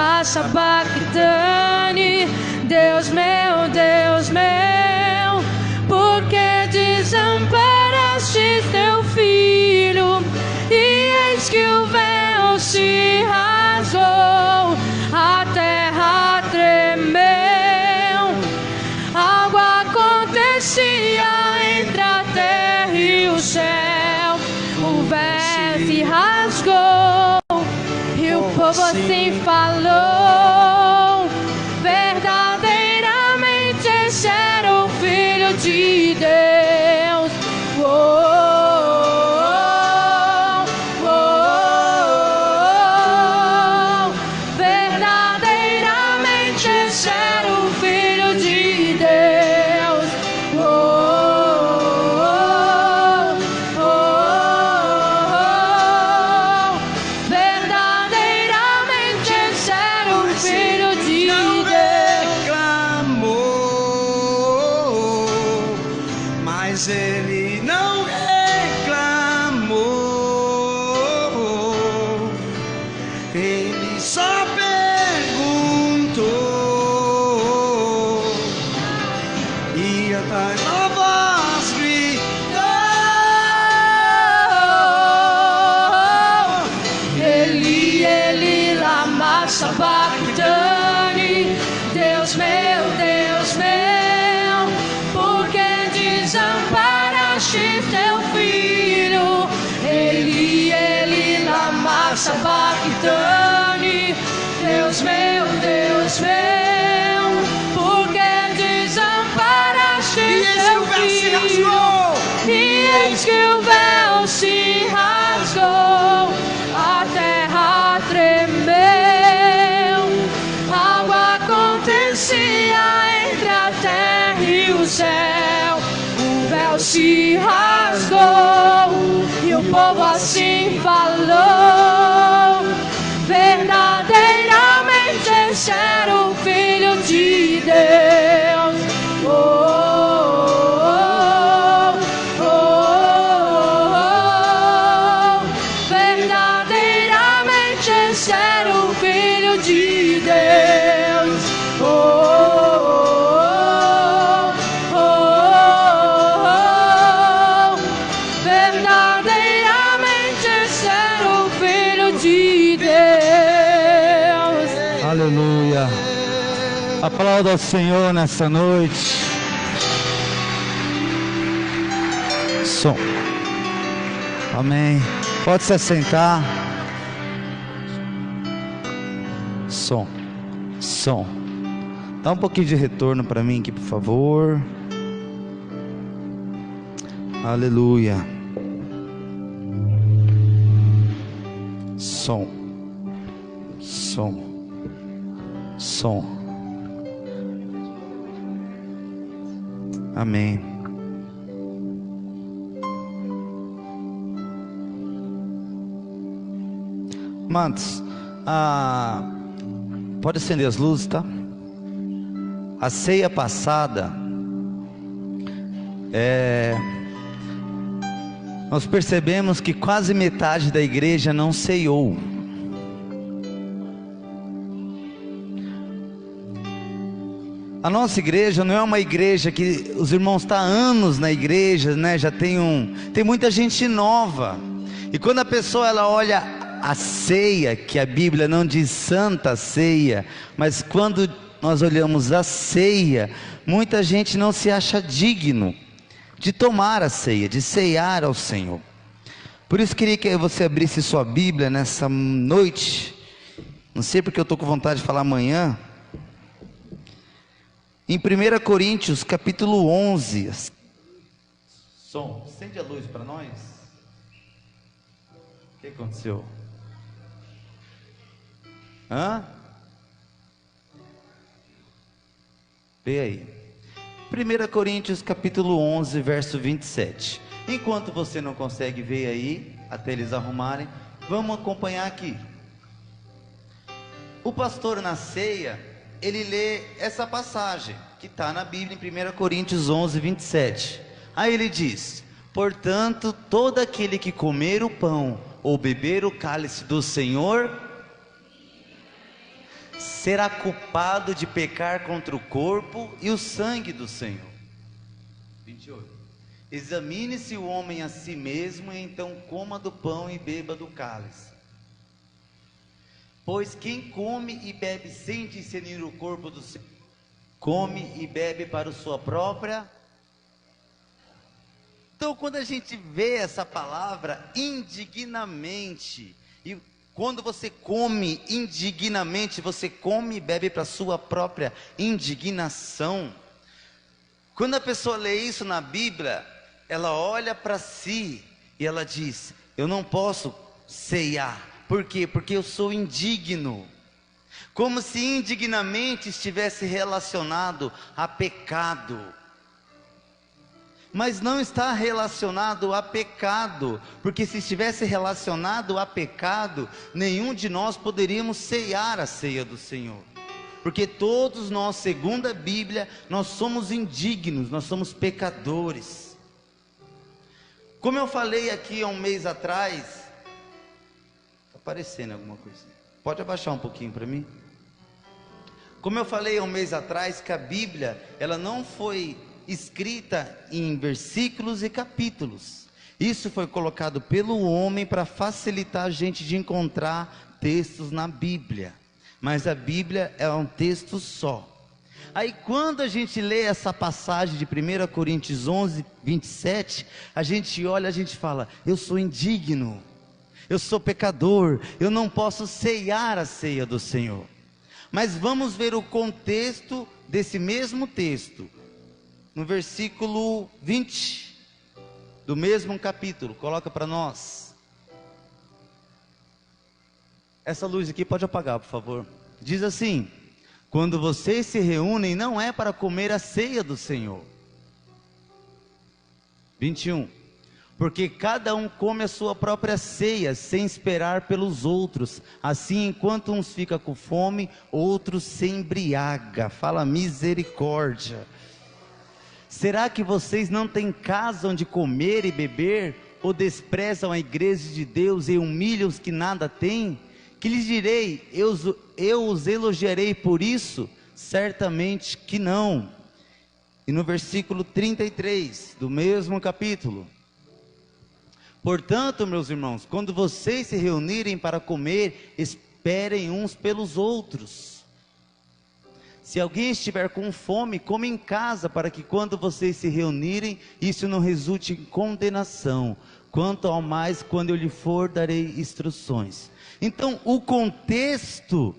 lama sabachthani. Deus meu, por que desamparaste teu filho? E eis que o véu se rasgou, a terra tremeu. Algo acontecia entre a terra e o céu. O véu se rasgou e o povo assim falou: verdadeiramente esse era o Filho de Deus. Verdadeiramente esse era o Filho de Deus. Verdadeiramente esse era o Filho de Deus. Reclamou, mas ele não reclamou. Ele só perguntou, e atrás da voz gritou: Eli, lama sabachthani. Deus meu, por que desamparaste teu filho? Eli, lama sabachthani. Deus meu, por que desamparaste teu filho? E eis que o véu se rasgou, a terra tremeu. Algo acontecia entre a terra e o céu. O véu se rasgou e o povo assim falou: verdadeiramente esse era o Filho de Deus. Verdadeiramente esse era o Filho de Deus. Verdadeiramente esse era o Filho de Deus. Aleluia. Aplauda ao Senhor nessa noite. Som. Amém. Pode se assentar. Som. Dá um pouquinho de retorno para mim aqui, por favor. Aleluia. Som. Amém. Amados, pode acender as luzes, tá? A ceia passada, nós percebemos que quase metade da igreja não ceiou. A nossa igreja não é uma igreja que os irmãos estão há anos na igreja, né? Já tem muita gente nova. E quando a pessoa ela olha a ceia, que a Bíblia não diz santa ceia, mas quando nós olhamos a ceia, muita gente não se acha digno de tomar a ceia, de ceiar ao Senhor. Por isso queria que você abrisse sua Bíblia nessa noite. Não sei porque eu estou com vontade de falar amanhã. Em 1 Coríntios capítulo 11. Som, acende a luz para nós. O que aconteceu? Vê aí. 1 Coríntios capítulo 11, verso 27. Enquanto você não consegue ver aí, até eles arrumarem, vamos acompanhar aqui. O pastor na ceia, ele lê essa passagem, que está na Bíblia em 1 Coríntios 11, 27. Aí ele diz: portanto, todo aquele que comer o pão, ou beber o cálice do Senhor, será culpado de pecar contra o corpo e o sangue do Senhor. 28. Examine-se o homem a si mesmo, e então coma do pão e beba do cálice. Pois quem come e bebe sem discernir o corpo do Senhor, come e bebe para a sua própria. Então, quando a gente vê essa palavra indignamente, e quando você come indignamente, você come e bebe para a sua própria indignação. Quando a pessoa lê isso na Bíblia, ela olha para si e ela diz: eu não posso ceiar. Por quê? Porque eu sou indigno. Como se indignamente estivesse relacionado a pecado. Mas não está relacionado a pecado, porque se estivesse relacionado a pecado, nenhum de nós poderíamos ceiar a ceia do Senhor. Porque todos nós, segundo a Bíblia, nós somos indignos, nós somos pecadores. Como eu falei aqui há um mês atrás, está aparecendo alguma coisa? Pode abaixar um pouquinho para mim? Como eu falei há um mês atrás, que a Bíblia, ela não foi escrita em versículos e capítulos. Isso foi colocado pelo homem para facilitar a gente de encontrar textos na Bíblia. Mas a Bíblia é um texto só. Aí quando a gente lê essa passagem de 1 Coríntios 11, 27, a gente olha, a gente fala: eu sou indigno, eu sou pecador, eu não posso ceiar a ceia do Senhor. Mas vamos ver o contexto desse mesmo texto, no versículo 20, do mesmo capítulo. Coloca para nós. Essa luz aqui pode apagar, por favor. Diz assim: quando vocês se reúnem, não é para comer a ceia do Senhor. 21. Porque cada um come a sua própria ceia, sem esperar pelos outros. Assim, enquanto uns ficam com fome, outros se embriagam. Fala misericórdia. Será que vocês não têm casa onde comer e beber? Ou desprezam a igreja de Deus e humilham os que nada têm? Que lhes direi, eu os elogiarei por isso? Certamente que não. E no versículo 33, do mesmo capítulo: portanto, meus irmãos, quando vocês se reunirem para comer, esperem uns pelos outros. Se alguém estiver com fome, coma em casa, para que quando vocês se reunirem, isso não resulte em condenação. Quanto ao mais, quando eu lhe for, darei instruções. Então, o contexto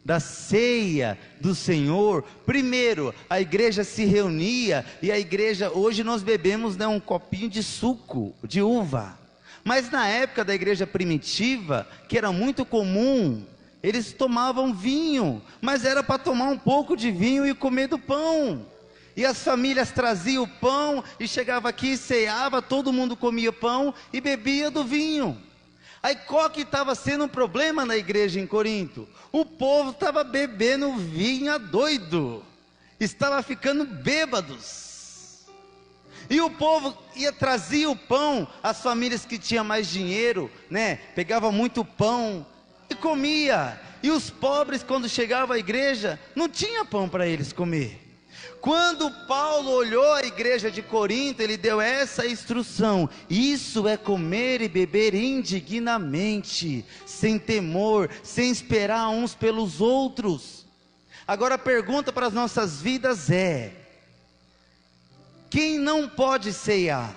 da ceia do Senhor, primeiro, a igreja se reunia, e a igreja, hoje nós bebemos, né, um copinho de suco, de uva. Mas na época da igreja primitiva, que era muito comum, eles tomavam vinho, mas era para tomar um pouco de vinho e comer do pão. E as famílias traziam o pão, e chegava aqui, ceava, todo mundo comia pão e bebia do vinho. Aí qual que estava sendo um problema na igreja em Corinto? O povo estava bebendo vinho a doido, estava ficando bêbados. E o povo trazia o pão, as famílias que tinham mais dinheiro, né, pegava muito pão e comia. E os pobres, quando chegavam à igreja, não tinha pão para eles comer. Quando Paulo olhou a igreja de Corinto, ele deu essa instrução: isso é comer e beber indignamente, sem temor, sem esperar uns pelos outros. Agora a pergunta para as nossas vidas é: quem não pode ceiar?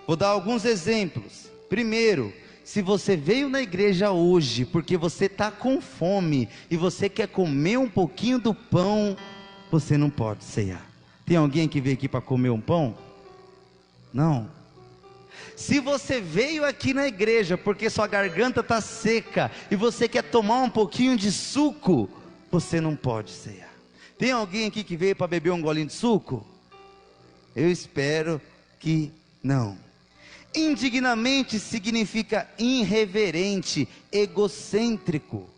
Vou dar alguns exemplos. Primeiro, se você veio na igreja hoje porque você está com fome e você quer comer um pouquinho do pão, você não pode ceiar. Tem alguém que veio aqui para comer um pão? Não. Se você veio aqui na igreja porque sua garganta está seca e você quer tomar um pouquinho de suco, você não pode ceiar. Tem alguém aqui que veio para beber um golinho de suco? Eu espero que não. Indignamente significa irreverente, egocêntrico.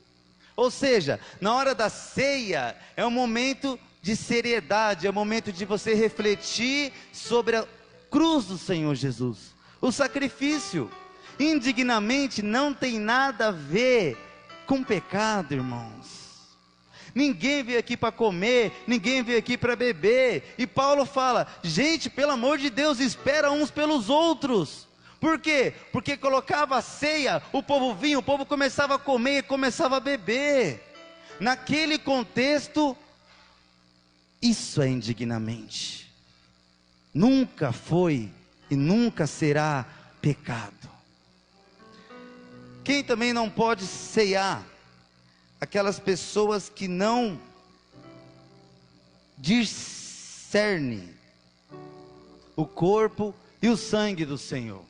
Ou seja, na hora da ceia é um momento de seriedade, é o momento de você refletir sobre a cruz do Senhor Jesus, o sacrifício. Indignamente não tem nada a ver com pecado, irmãos. Ninguém veio aqui para comer, ninguém veio aqui para beber. E Paulo fala: gente, pelo amor de Deus, espera uns pelos outros. Por quê? Porque colocava a ceia, o povo vinha, o povo começava a comer e começava a beber. Naquele contexto, isso é indignamente. Nunca foi e nunca será pecado. Quem também não pode ceiar? Aquelas pessoas que não discernem o corpo e o sangue do Senhor.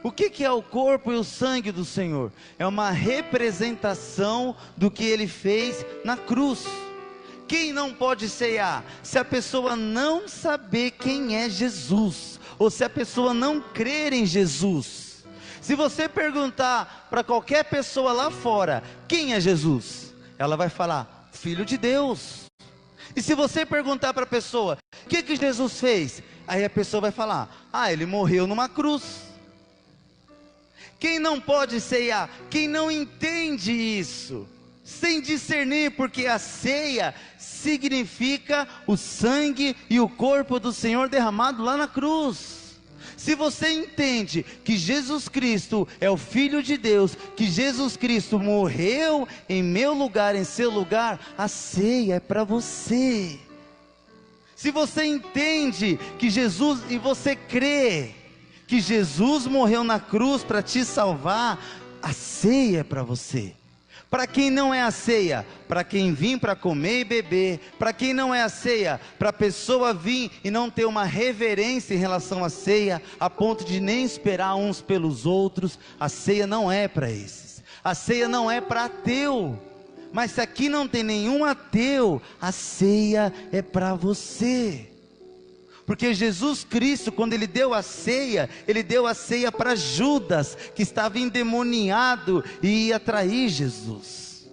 O que é o corpo e o sangue do Senhor? É uma representação do que Ele fez na cruz. Quem não pode ceiar? Se a pessoa não saber quem é Jesus, ou se a pessoa não crer em Jesus. Se você perguntar para qualquer pessoa lá fora, quem é Jesus? Ela vai falar, Filho de Deus. E se você perguntar para a pessoa, o que Jesus fez? Aí a pessoa vai falar, Ele morreu numa cruz. Quem não pode ceiar? Quem não entende isso, sem discernir, porque a ceia significa o sangue e o corpo do Senhor derramado lá na cruz. Se você entende que Jesus Cristo é o Filho de Deus, que Jesus Cristo morreu em meu lugar, em seu lugar, a ceia é para você. Se você entende que Jesus, e você crê que Jesus morreu na cruz para te salvar, a ceia é para você. Para quem não é a ceia? Para quem vim para comer e beber. Para quem não é a ceia? Para a pessoa vir e não ter uma reverência em relação à ceia, a ponto de nem esperar uns pelos outros. A ceia não é para esses. A ceia não é para ateu. Mas se aqui não tem nenhum ateu, a ceia é para você. Porque Jesus Cristo, quando Ele deu a ceia para Judas, que estava endemoniado e ia trair Jesus.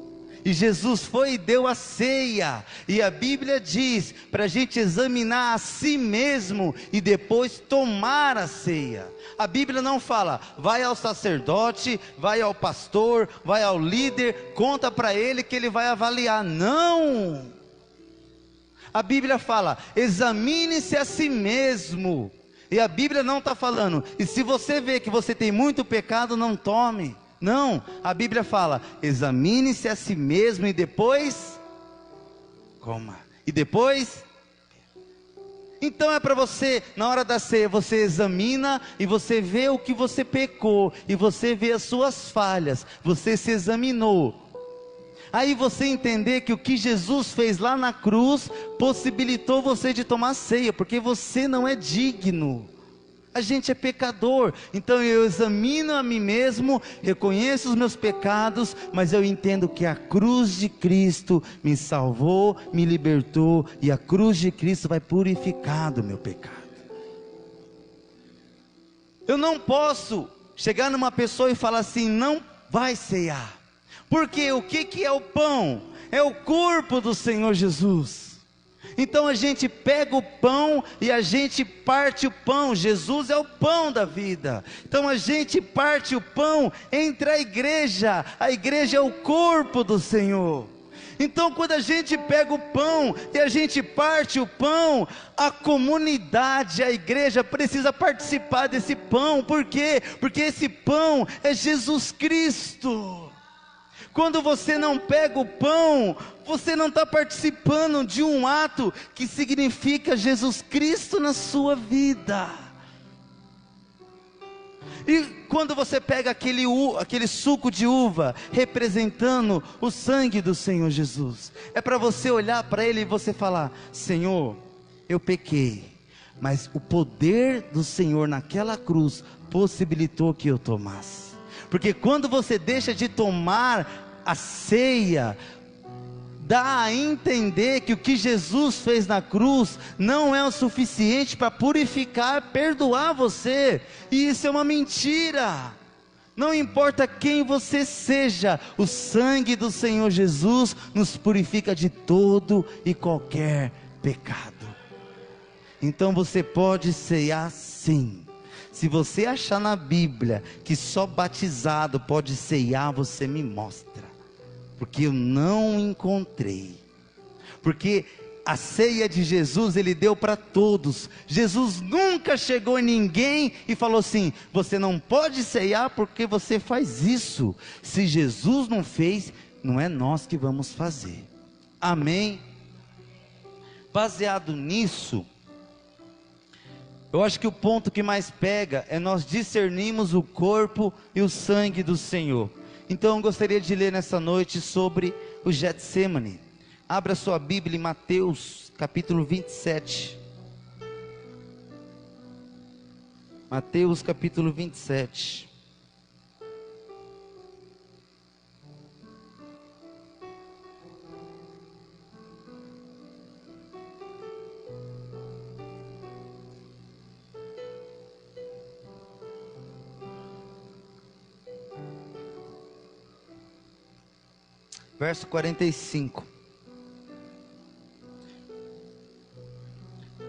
E Jesus foi e deu a ceia. E a Bíblia diz para a gente examinar a si mesmo e depois tomar a ceia. A Bíblia não fala, vai ao sacerdote, vai ao pastor, vai ao líder, conta para ele que ele vai avaliar. Não! A Bíblia fala, examine-se a si mesmo. E a Bíblia não está falando, e se você vê que você tem muito pecado, não tome. Não, a Bíblia fala, examine-se a si mesmo e depois coma. E depois, então é para você, na hora da ceia, você examina e você vê o que você pecou, e você vê as suas falhas, você se examinou. Aí você entender que o que Jesus fez lá na cruz possibilitou você de tomar ceia, porque você não é digno. A gente é pecador, então eu examino a mim mesmo, reconheço os meus pecados, mas eu entendo que a cruz de Cristo me salvou, me libertou, e a cruz de Cristo vai purificar do meu pecado. Eu não posso chegar numa pessoa e falar assim, não vai ceiar. Porque o que é o pão? É o corpo do Senhor Jesus. Então a gente pega o pão e a gente parte o pão. Jesus é o pão da vida. Então a gente parte o pão entre a igreja é o corpo do Senhor. Então quando a gente pega o pão e a gente parte o pão, a comunidade, a igreja precisa participar desse pão. Por quê? Porque esse pão é Jesus Cristo. Quando você não pega o pão, você não está participando de um ato que significa Jesus Cristo na sua vida. E quando você pega aquele suco de uva, representando o sangue do Senhor Jesus, é para você olhar para ele e você falar, Senhor, eu pequei, mas o poder do Senhor naquela cruz possibilitou que eu tomasse. Porque quando você deixa de tomar a ceia, dá a entender que o que Jesus fez na cruz não é o suficiente para purificar, perdoar você, e isso é uma mentira. Não importa quem você seja, o sangue do Senhor Jesus nos purifica de todo e qualquer pecado. Então você pode ceiar sim. Se você achar na Bíblia que só batizado pode ceiar, você me mostra. Porque eu não encontrei. porque a ceia de Jesus Ele deu para todos. Jesus nunca chegou em ninguém e falou assim: você não pode ceiar porque você faz isso. Se Jesus não fez, não é nós que vamos fazer. Amém? Baseado nisso, eu acho que o ponto que mais pega é nós discernirmos o corpo e o sangue do Senhor. Então eu gostaria de ler nessa noite sobre o Getsemane. Abra sua Bíblia em Mateus capítulo 27. Mateus capítulo 27. Verso 45.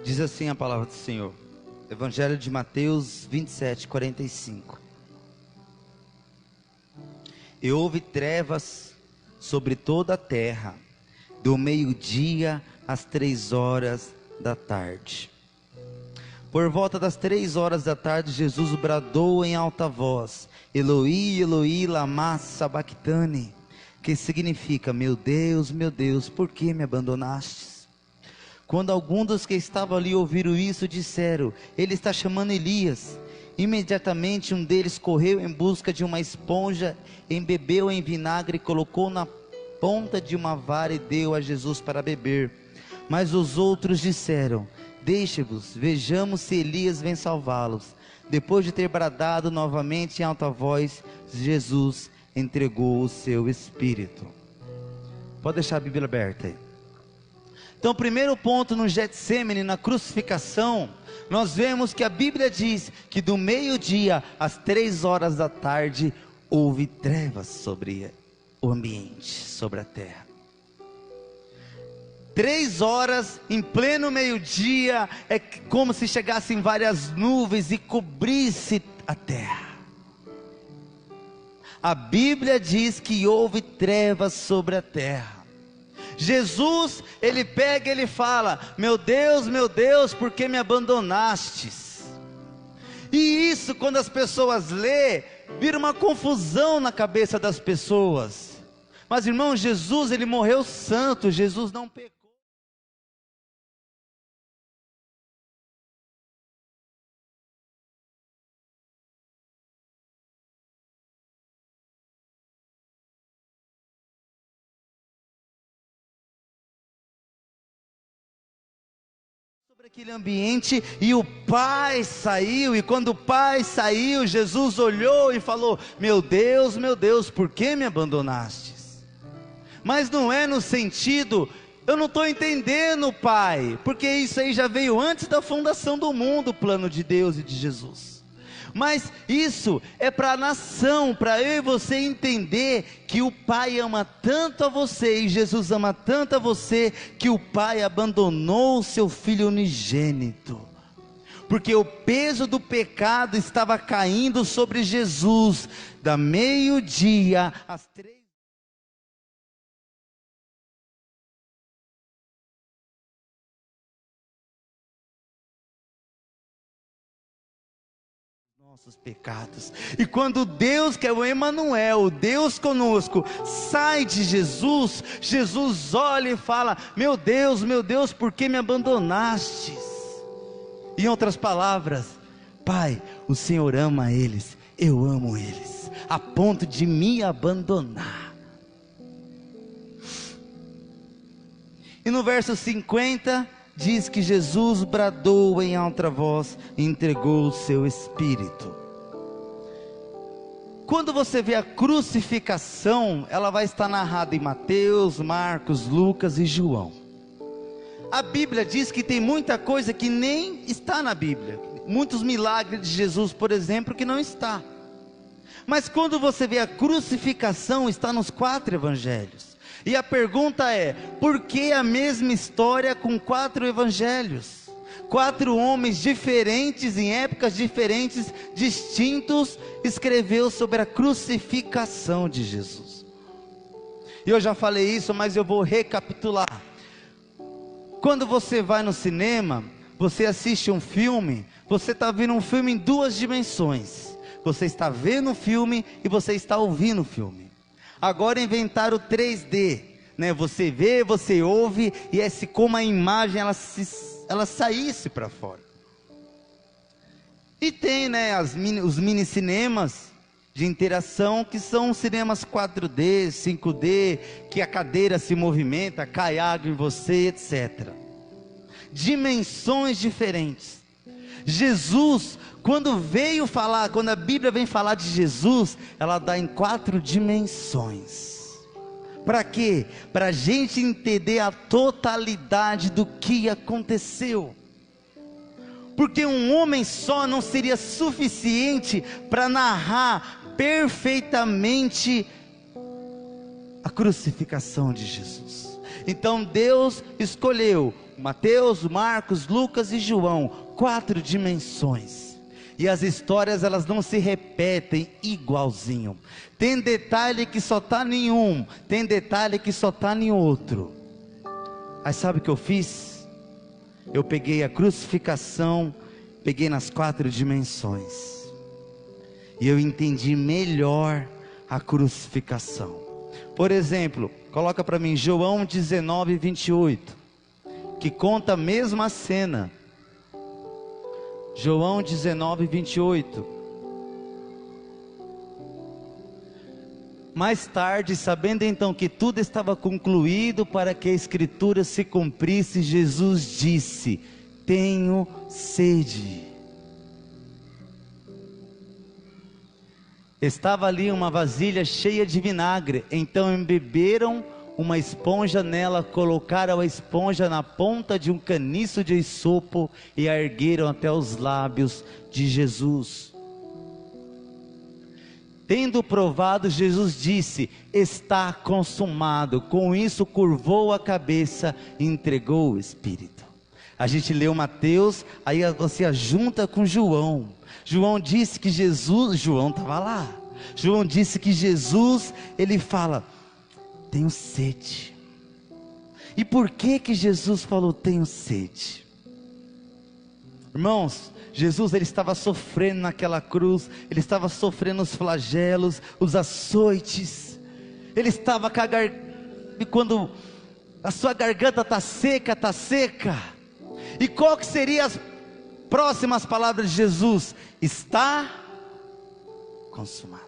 Diz assim a palavra do Senhor. Evangelho de Mateus 27, 45. E houve trevas sobre toda a terra, do meio-dia às 3 horas da tarde. Por volta das 3 horas da tarde, Jesus bradou em alta voz: Eloi, Eloi, lama sabachthani, que significa: meu Deus, por que me abandonastes? Quando alguns dos que estavam ali ouviram isso, disseram: ele está chamando Elias. Imediatamente um deles correu em busca de uma esponja, embebeu em vinagre e colocou na ponta de uma vara e deu a Jesus para beber. Mas os outros disseram: deixe-vos, vejamos se Elias vem salvá-los. Depois de ter bradado novamente em alta voz, Jesus entregou o seu espírito. Pode deixar a Bíblia aberta aí. Então, primeiro ponto, no Getsemane, na crucificação, nós vemos que a Bíblia diz que do meio-dia às 3 horas da tarde houve trevas sobre o ambiente, sobre a terra. 3 horas em pleno meio-dia é como se chegassem várias nuvens e cobrisse a terra. A Bíblia diz que houve trevas sobre a terra. Jesus, ele pega e ele fala: meu Deus, por que me abandonastes? E isso, quando as pessoas lê, vira uma confusão na cabeça das pessoas. Mas irmão, Jesus, ele morreu santo, Jesus não pecou. Sobre aquele ambiente, e o Pai saiu, e quando o Pai saiu, Jesus olhou e falou: meu Deus, por que me abandonastes? Mas não é no sentido, eu não estou entendendo, Pai, porque isso aí já veio antes da fundação do mundo, o plano de Deus e de Jesus. Mas isso é para a nação, para eu e você entender que o Pai ama tanto a você, e Jesus ama tanto a você, que o Pai abandonou o seu Filho unigênito, porque o peso do pecado estava caindo sobre Jesus, da meio-dia às 3. Nossos pecados. E quando Deus, que é o Emanuel, Deus conosco, sai de Jesus, Jesus olha e fala: meu Deus, por que me abandonastes? Em outras palavras, Pai, o Senhor ama eles, eu amo eles, a ponto de me abandonar. E no verso 50 diz que Jesus bradou em alta voz e entregou o seu espírito. Quando você vê a crucificação, ela vai estar narrada em Mateus, Marcos, Lucas e João. A Bíblia diz que tem muita coisa que nem está na Bíblia. Muitos milagres de Jesus, por exemplo, que não está. Mas quando você vê a crucificação, está nos 4 evangelhos. E a pergunta é: por que a mesma história com 4 evangelhos? 4 homens diferentes, em épocas diferentes, distintos, escreveu sobre a crucificação de Jesus. E eu já falei isso, mas eu vou recapitular. Quando você vai no cinema, você assiste um filme, você está vendo um filme em 2 dimensões. Você está vendo o filme e você está ouvindo o filme. Agora inventaram o 3D, né? Você vê, você ouve, e é como a imagem ela saísse para fora. E tem, né, os mini cinemas de interação, que são cinemas 4D, 5D, que a cadeira se movimenta, cai água em você, etc. Dimensões diferentes. Jesus, quando a Bíblia vem falar de Jesus, ela dá em 4 dimensões. Para quê? Para a gente entender a totalidade do que aconteceu. Porque um homem só não seria suficiente para narrar perfeitamente a crucificação de Jesus. Então Deus escolheu Mateus, Marcos, Lucas e João, 4 dimensões. E as histórias, elas não se repetem igualzinho. Tem detalhe que só está em um, tem detalhe que só está em outro. Aí sabe o que eu fiz? Eu peguei a crucificação, peguei nas 4 dimensões, e eu entendi melhor a crucificação. Por exemplo, coloca para mim João 19, 28, que conta a mesma cena. João 19, 28. Mais tarde, sabendo então que tudo estava concluído para que a Escritura se cumprisse, Jesus disse: tenho sede. Estava ali uma vasilha cheia de vinagre, então embeberam uma esponja nela, colocaram a esponja na ponta de um caniço de isopo e a ergueram até os lábios de Jesus. Tendo provado, Jesus disse: está consumado. Com isso curvou a cabeça e entregou o Espírito. A gente leu Mateus, aí você junta com João. João disse que Jesus, João estava lá. João disse que Jesus, ele fala: tenho sede. E por que Jesus falou tenho sede? Irmãos, Jesus, ele estava sofrendo naquela cruz, ele estava sofrendo os flagelos, os açoites, ele estava com a e quando a sua garganta está seca, e qual que seriam as próximas palavras de Jesus? Está consumado.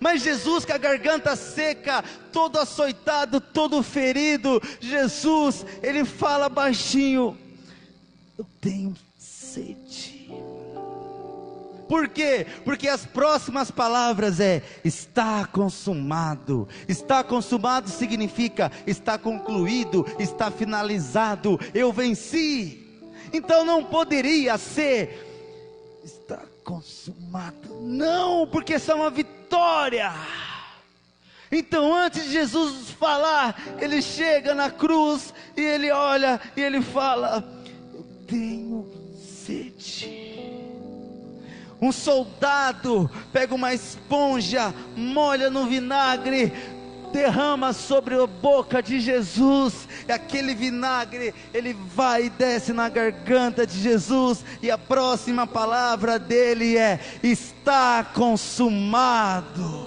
Mas Jesus, com a garganta seca, todo açoitado, todo ferido, Jesus, ele fala baixinho: eu tenho sede. Por quê? Porque as próximas palavras está consumado. Está consumado significa está concluído, está finalizado, eu venci. Então não poderia ser está consumado, não, porque isso é uma vitória. Então antes de Jesus falar, ele chega na cruz e ele olha e ele fala: eu tenho sede. Um soldado pega uma esponja, molha no vinagre, derrama sobre a boca de Jesus, e aquele vinagre, ele vai e desce na garganta de Jesus, e a próxima palavra dele é: está consumado.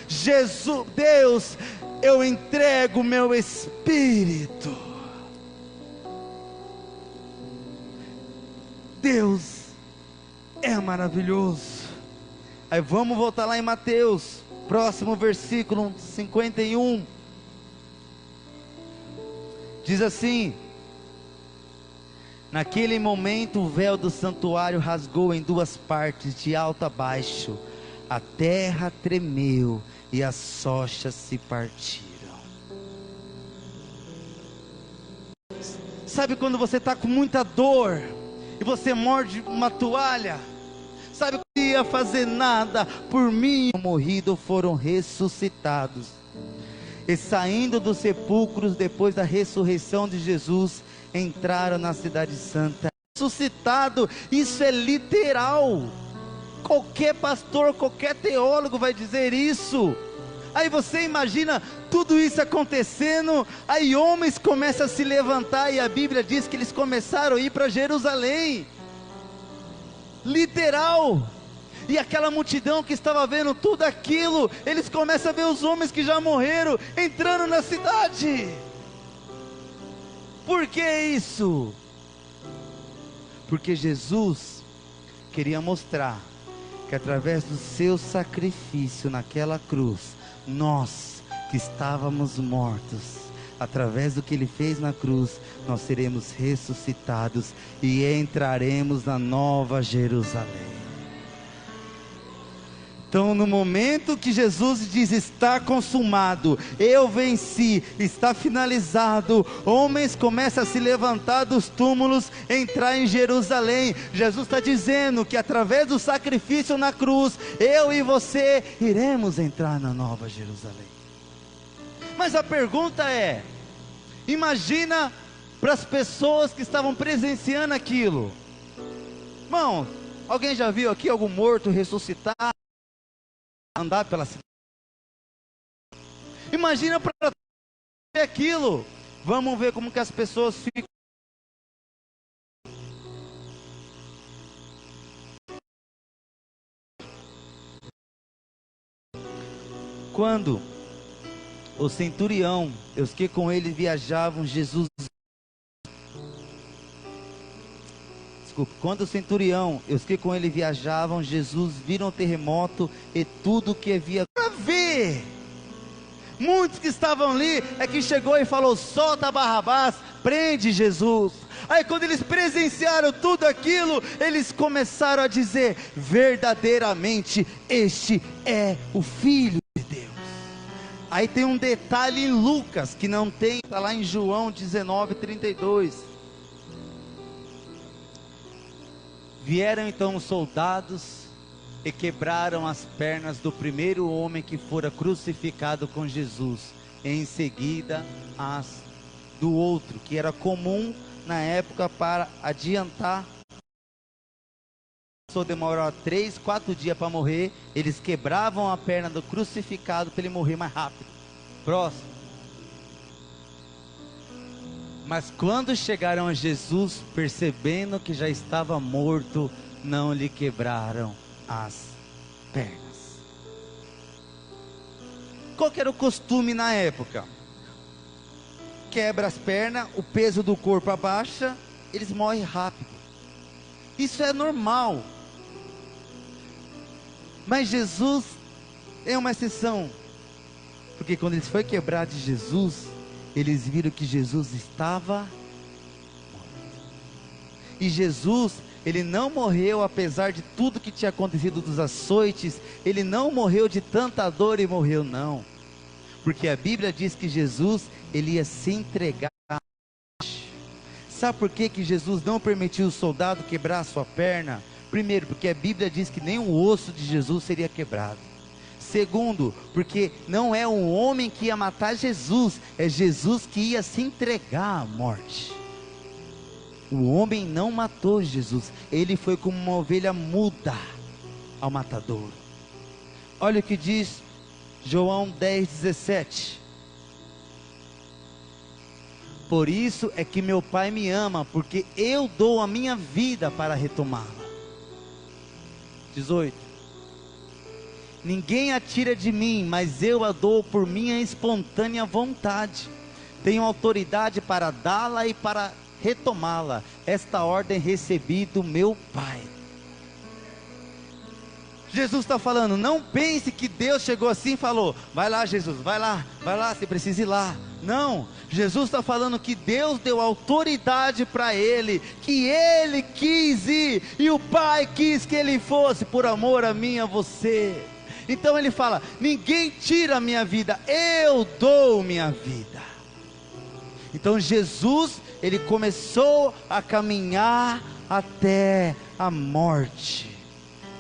Jesus, Deus, eu entrego o meu espírito. Deus é maravilhoso. Aí vamos voltar lá em Mateus, próximo versículo 51. Diz assim: naquele momento o véu do santuário rasgou em 2 partes, de alto a baixo. A terra tremeu e as rochas se partiram. Sabe quando você está com muita dor e você morde uma toalha? Sabe que não ia fazer nada por mim? Morridos foram ressuscitados, e saindo dos sepulcros depois da ressurreição de Jesus, entraram na cidade santa. Ressuscitado, isso é literal. Qualquer pastor, qualquer teólogo vai dizer isso. Aí você imagina tudo isso acontecendo, aí homens começam a se levantar, e a Bíblia diz que eles começaram a ir para Jerusalém, literal. E aquela multidão que estava vendo tudo aquilo, eles começam a ver os homens que já morreram entrando na cidade. Por que isso? Porque Jesus queria mostrar que através do seu sacrifício naquela cruz, nós que estávamos mortos, através do que Ele fez na cruz, nós seremos ressuscitados e entraremos na Nova Jerusalém. Então, no momento que Jesus diz, está consumado, eu venci, está finalizado, homens começam a se levantar dos túmulos, entrar em Jerusalém. Jesus está dizendo que através do sacrifício na cruz, eu e você iremos entrar na Nova Jerusalém. Mas a pergunta é, imagina para as pessoas que estavam presenciando aquilo. Irmão, alguém já viu aqui algum morto ressuscitar? Andar pela cidade. Imagina para ver aquilo. Vamos ver como que as pessoas ficam. Quando o centurião, os que com ele viajavam, quando o centurião e os que com ele viajavam, Jesus viram o terremoto e tudo o que havia para ver. Muitos que estavam ali é que chegou e falou, solta Barrabás, prende Jesus. Aí quando eles presenciaram tudo aquilo, eles começaram a dizer, verdadeiramente este é o Filho de Deus. Aí tem um detalhe em Lucas que não tem, está lá em João 19:32. Vieram então os soldados e quebraram as pernas do primeiro homem que fora crucificado com Jesus, e em seguida as do outro, que era comum na época para adiantar. A pessoa demorava 3, 4 dias para morrer, eles quebravam a perna do crucificado para ele morrer mais rápido. Próximo. Mas quando chegaram a Jesus, percebendo que já estava morto, não lhe quebraram as pernas. Qual que era o costume na época? Quebra as pernas, o peso do corpo abaixa, eles morrem rápido. Isso é normal. Mas Jesus é uma exceção. Porque quando eles foram quebrar de Jesus, eles viram que Jesus estava morto. E Jesus, ele não morreu apesar de tudo que tinha acontecido dos açoites. Ele não morreu de tanta dor e morreu, não. Porque a Bíblia diz que Jesus, ele ia se entregar. Sabe por que Jesus não permitiu o soldado quebrar a sua perna? Primeiro, porque a Bíblia diz que nem o osso de Jesus seria quebrado. Segundo, porque não é um homem que ia matar Jesus, é Jesus que ia se entregar à morte. O homem não matou Jesus, ele foi como uma ovelha muda ao matadouro. Olha o que diz João 10:17. Por isso é que meu Pai me ama, porque eu dou a minha vida para retomá-la. 18. Ninguém a tira de mim, mas eu a dou por minha espontânea vontade. Tenho autoridade para dá-la e para retomá-la. Esta ordem recebi do meu Pai. Jesus está falando, não pense que Deus chegou assim e falou, vai lá Jesus, vai lá, você precisa ir lá. Não, Jesus está falando que Deus deu autoridade para ele, que ele quis ir, e o Pai quis que ele fosse, por amor a mim e a você. Então ele fala, ninguém tira a minha vida, eu dou minha vida. Então Jesus, ele começou a caminhar até a morte.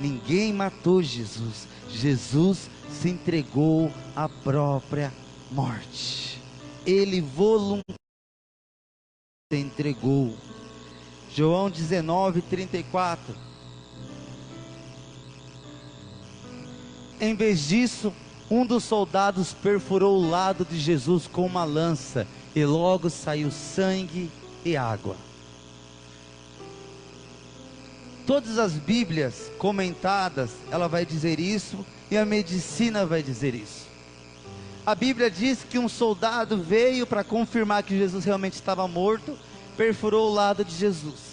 Ninguém matou Jesus, Jesus se entregou à própria morte. Ele voluntariamente se entregou. João 19:34. Em vez disso, um dos soldados perfurou o lado de Jesus com uma lança, e logo saiu sangue e água. Todas as Bíblias comentadas, ela vai dizer isso, e a medicina vai dizer isso. A Bíblia diz que um soldado veio para confirmar que Jesus realmente estava morto, perfurou o lado de Jesus.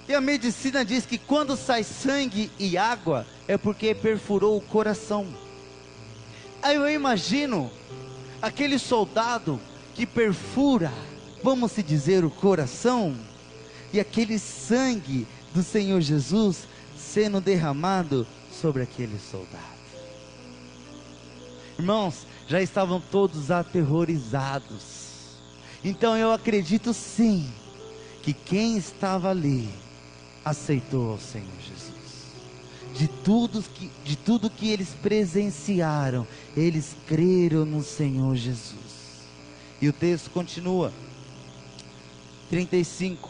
E a medicina diz que quando sai sangue e água, é porque perfurou o coração. Aí eu imagino aquele soldado que perfura, vamos se dizer, o coração, e aquele sangue do Senhor Jesus sendo derramado sobre aquele soldado. Irmãos, já estavam todos aterrorizados. Então eu acredito sim, que quem estava ali aceitou ao Senhor Jesus. De tudo que eles presenciaram, eles creram no Senhor Jesus. E o texto continua, 35.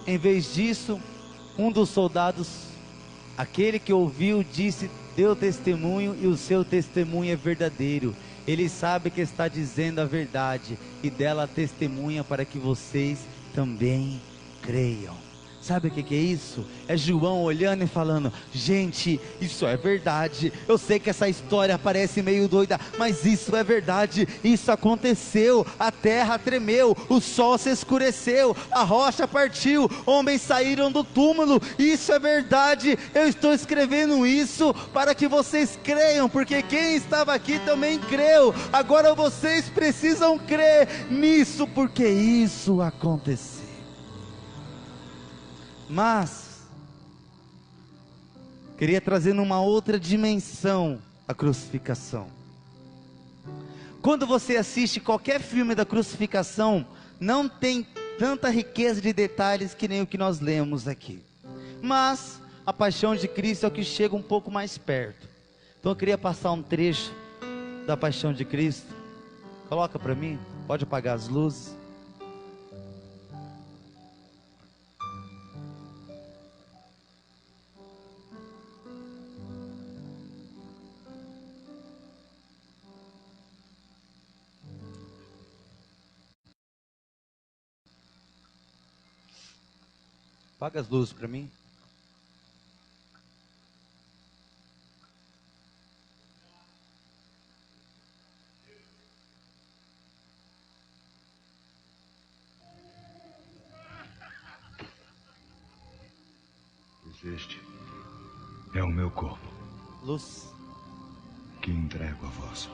Em vez disso, um dos soldados, aquele que ouviu, disse, deu testemunho, e o seu testemunho é verdadeiro. Ele sabe que está dizendo a verdade, e dela testemunha para que vocês também creiam. Sabe o que é isso? É João olhando e falando: gente, isso é verdade. Eu sei que essa história parece meio doida, mas isso é verdade. Isso aconteceu. A terra tremeu, o sol se escureceu, a rocha partiu, homens saíram do túmulo. Isso é verdade. Eu estou escrevendo isso para que vocês creiam, porque quem estava aqui também creu. Agora vocês precisam crer nisso, porque isso aconteceu. Mas queria trazer numa outra dimensão a crucificação. Quando você assiste qualquer filme da crucificação, não tem tanta riqueza de detalhes que nem o que nós lemos aqui. Mas a paixão de Cristo é o que chega um pouco mais perto. Então eu queria passar um trecho da paixão de Cristo. Coloca para mim, pode apagar as luzes. Apaga as luzes para mim. Este é o meu corpo. Luz. Que entrego a vós.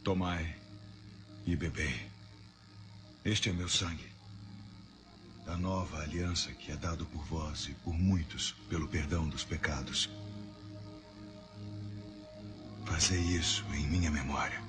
Tomai e bebei. Este é meu sangue, da nova aliança que é dado por vós e por muitos pelo perdão dos pecados. Fazei isso em minha memória.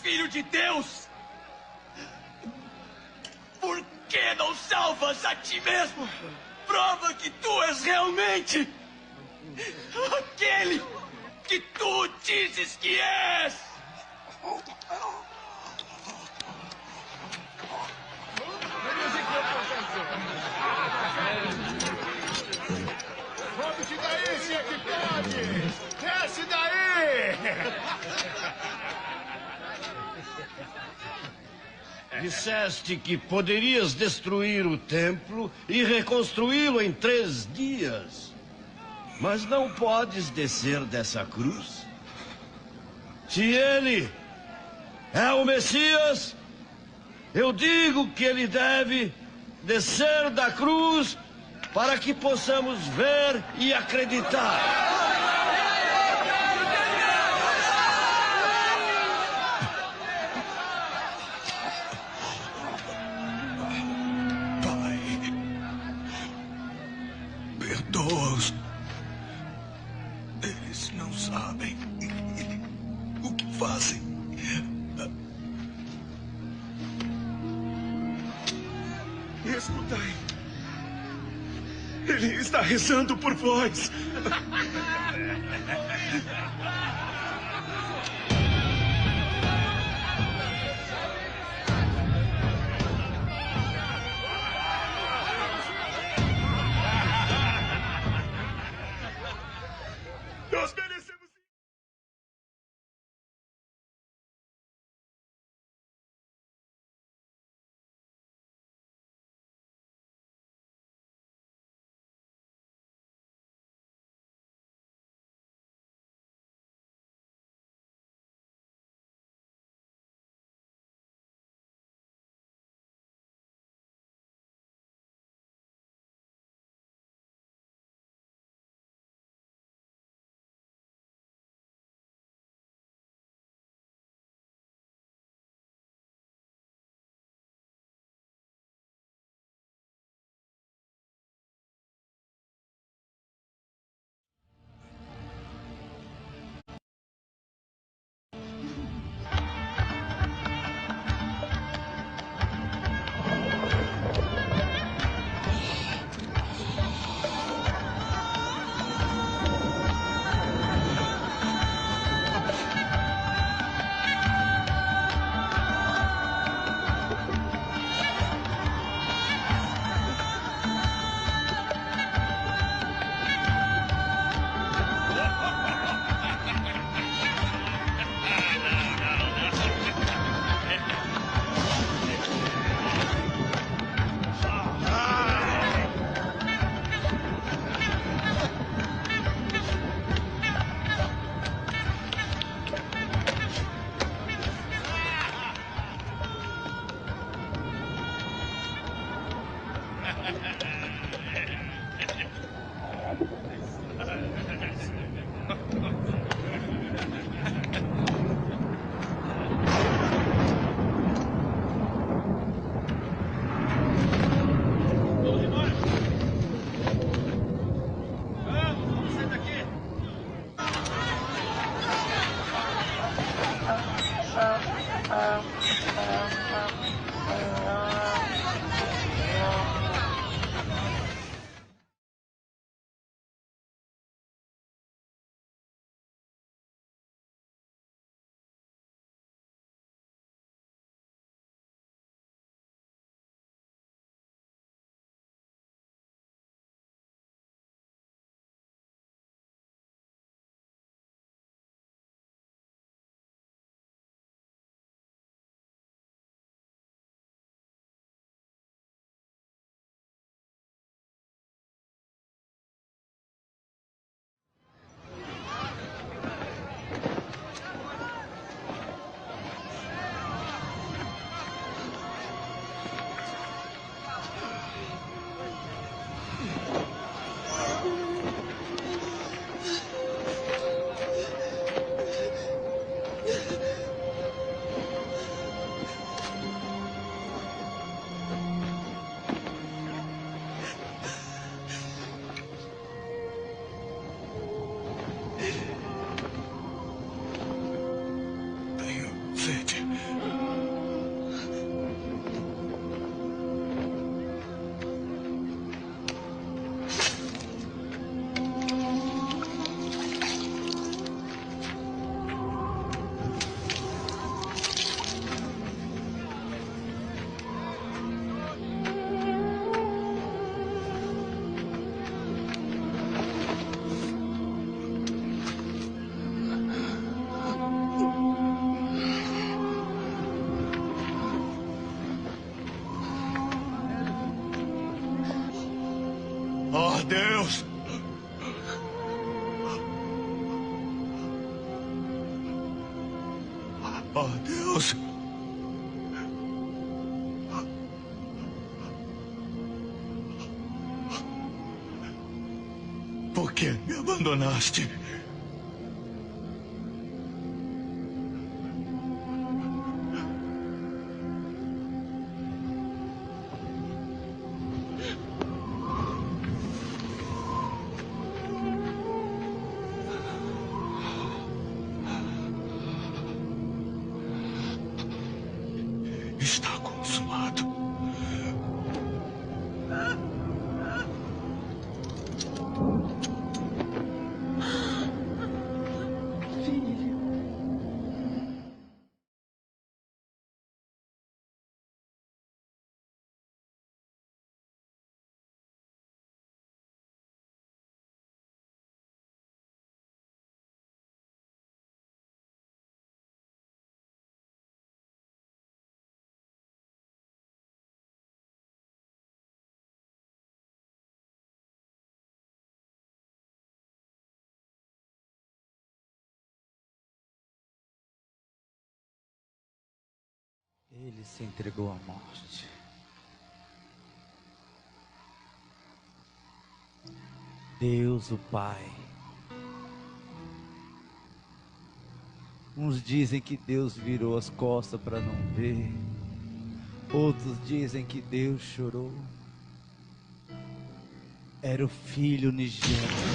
Filho de Deus! Por que não salvas a ti mesmo? Prova que tu és realmente aquele que tu dizes que és! Vamos-te daí, se é que pode! Desce daí! Disseste que poderias destruir o templo e reconstruí-lo em 3 dias. Mas não podes descer dessa cruz. Se ele é o Messias, eu digo que ele deve descer da cruz para que possamos ver e acreditar. Perdoa-os. Eles não sabem o que fazem. Escutai. Ele está rezando por vós. Deus! Oh, Deus! Por que me abandonaste? Está consumado. Ele se entregou à morte. Deus o Pai. Uns dizem que Deus virou as costas para não ver. Outros dizem que Deus chorou. Era o Filho unigênito.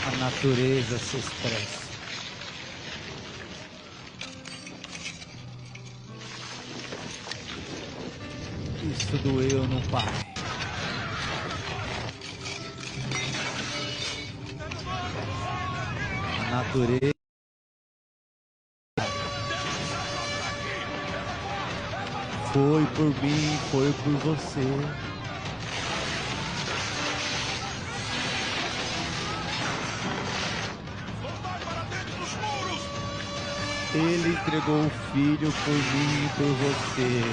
A natureza se expressa. Isso doeu no Pai. A natureza foi por mim, foi por você. Ele entregou o Filho por mim e por você.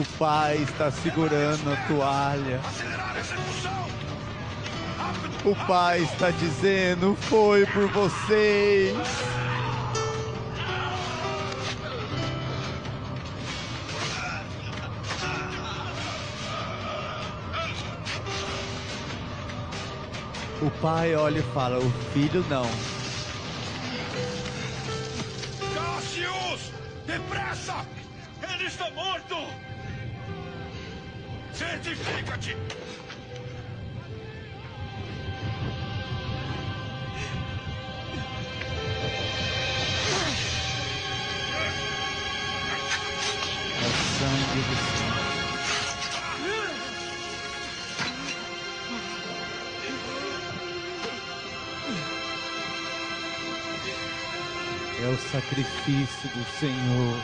O Pai está segurando a toalha. O Pai está dizendo: foi por vocês. O Pai olha e fala: o Filho não. Depressa! Ele está morto! Certifica-te! É o sangue do Senhor. É o sacrifício do Senhor.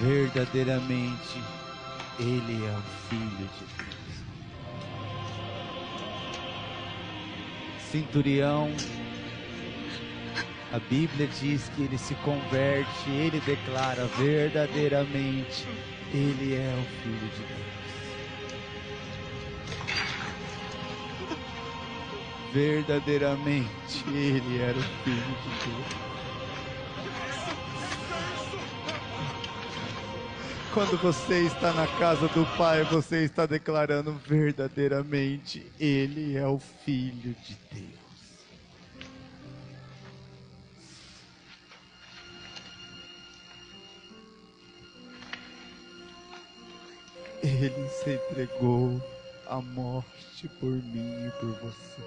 Verdadeiramente, Ele é o Filho de Deus. Centurião, a Bíblia diz que ele se converte, ele declara: verdadeiramente, Ele é o Filho de Deus. Verdadeiramente ele era o Filho de Deus. Quando você está na casa do Pai, você está declarando: verdadeiramente ele é o Filho de Deus. Ele se entregou à morte por mim e por você.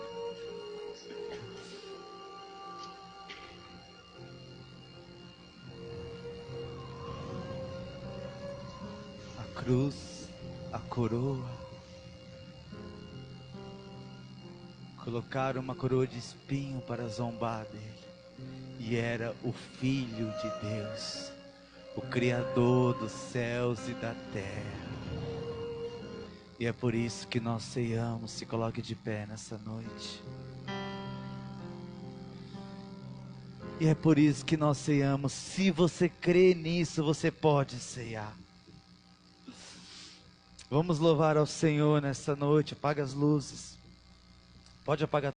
A cruz, a coroa, colocaram uma coroa de espinho para zombar dele. E era o Filho de Deus, o Criador dos céus e da terra. E é por isso que nós ceiamos. Se coloque de pé nessa noite. E é por isso que nós ceiamos. Se você crê nisso, você pode ceiar. Vamos louvar ao Senhor nessa noite. Apaga as luzes. Pode apagar.